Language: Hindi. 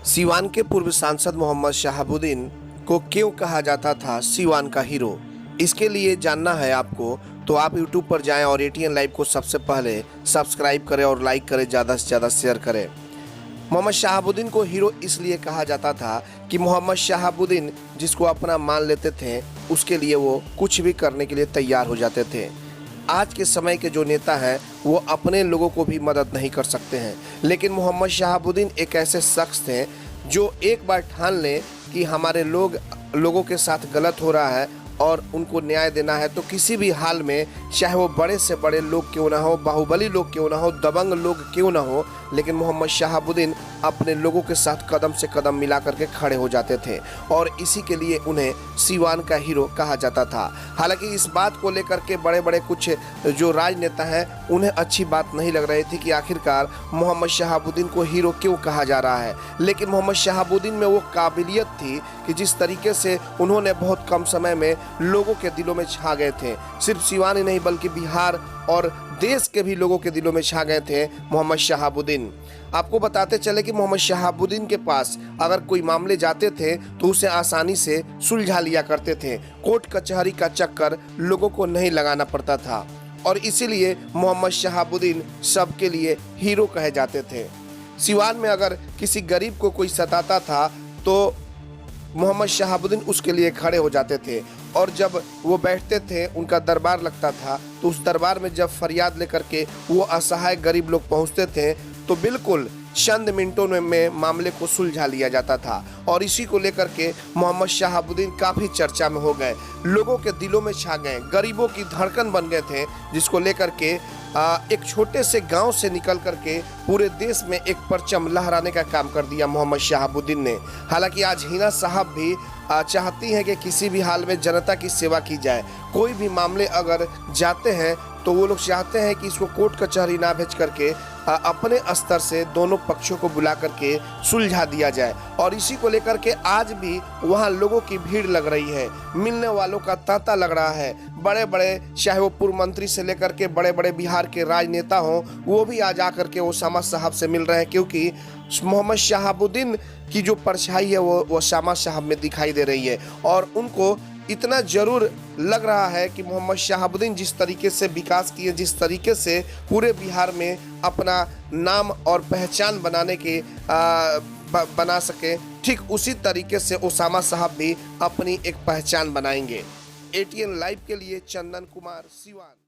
सीवान के पूर्व सांसद मोहम्मद शहाबुद्दीन को क्यों कहा जाता था सीवान का हीरो। इसके लिए जानना है आपको तो आप यूट्यूब पर जाएं और एटीएन लाइव को सबसे पहले सब्सक्राइब करें और लाइक करें, ज़्यादा से ज़्यादा शेयर करें। मोहम्मद शहाबुद्दीन को हीरो इसलिए कहा जाता था कि मोहम्मद शहाबुद्दीन जिसको अपना मान लेते थे उसके लिए वो कुछ भी करने के लिए तैयार हो जाते थे। आज के समय के जो नेता हैं वो अपने लोगों को भी मदद नहीं कर सकते हैं, लेकिन मोहम्मद शहाबुद्दीन एक ऐसे शख्स थे जो एक बार ठान लें कि हमारे लोगों के साथ गलत हो रहा है और उनको न्याय देना है तो किसी भी हाल में, चाहे वो बड़े से बड़े लोग क्यों ना हो, बाहुबली लोग क्यों ना हो, दबंग लोग क्यों ना हो, लेकिन मोहम्मद शहाबुद्दीन अपने लोगों के साथ कदम से कदम मिला करके खड़े हो जाते थे और इसी के लिए उन्हें सीवान का हीरो कहा जाता था। हालांकि इस बात को लेकर के बड़े बड़े कुछ जो राजनेता हैं उन्हें अच्छी बात नहीं लग रही थी कि आखिरकार मोहम्मद शहाबुद्दीन को हीरो क्यों कहा जा रहा है, लेकिन मोहम्मद शहाबुद्दीन में वो काबिलियत थी कि जिस तरीके से उन्होंने बहुत कम समय में लोगों के दिलों में छा गए थे। सिर्फ सीवान ही नहीं बल्कि बिहार और देश के भी लोगों के दिलों में छा गए थे मोहम्मद शहाबुद्दीन। आपको बताते चले कि मोहम्मद शहाबुद्दीन के पास अगर कोई मामले जाते थे तो उसे आसानी से सुलझा लिया करते थे। कोर्ट कचहरी का चक्कर लोगों को नहीं लगाना पड़ता था और इसीलिए मोहम्मद शहाबुद्दीन सबके लिए हीरो कहे जाते थे। सीवान में अगर किसी गरीब को कोई सताता था तो मोहम्मद शहाबुद्दीन उसके लिए खड़े हो जाते थे और जब वो बैठते थे, उनका दरबार लगता था, तो उस दरबार में जब फरियाद लेकर के वो असहाय गरीब लोग पहुंचते थे तो बिल्कुल चंद मिनटों में मामले को सुलझा लिया जाता था और इसी को लेकर के मोहम्मद शहाबुद्दीन काफ़ी चर्चा में हो गए, लोगों के दिलों में छा गए, गरीबों की धड़कन बन गए थे, जिसको लेकर के एक छोटे से गांव से निकल करके पूरे देश में एक परचम लहराने का काम कर दिया मोहम्मद शहाबुद्दीन ने। हालांकि आज हिना साहब भी चाहती हैं कि किसी भी हाल में जनता की सेवा की जाए। कोई भी मामले अगर जाते हैं तो वो लोग चाहते हैं कि इसको कोर्ट कचहरी ना भेज करके अपने स्तर से दोनों पक्षों को बुला करके सुलझा दिया जाए और इसी को लेकर के आज भी वहाँ लोगों की भीड़ लग रही है, मिलने वालों का तांता लग रहा है। बड़े बड़े चाहे वो पूर्व मंत्री से लेकर के बड़े बड़े बिहार के राजनेता हों वो भी आज आकर के ओसामा साहब से मिल रहे हैं, क्योंकि मोहम्मद शहाबुद्दीन की जो परछाई है वो ओसामा साहब में दिखाई दे रही है और उनको इतना जरूर लग रहा है कि मोहम्मद शहाबुद्दीन जिस तरीके से विकास किए, जिस तरीके से पूरे बिहार में अपना नाम और पहचान बना सके, ठीक उसी तरीके से ओसामा साहब भी अपनी एक पहचान बनाएंगे। एटीएन लाइव के लिए चंदन कुमार, सीवान।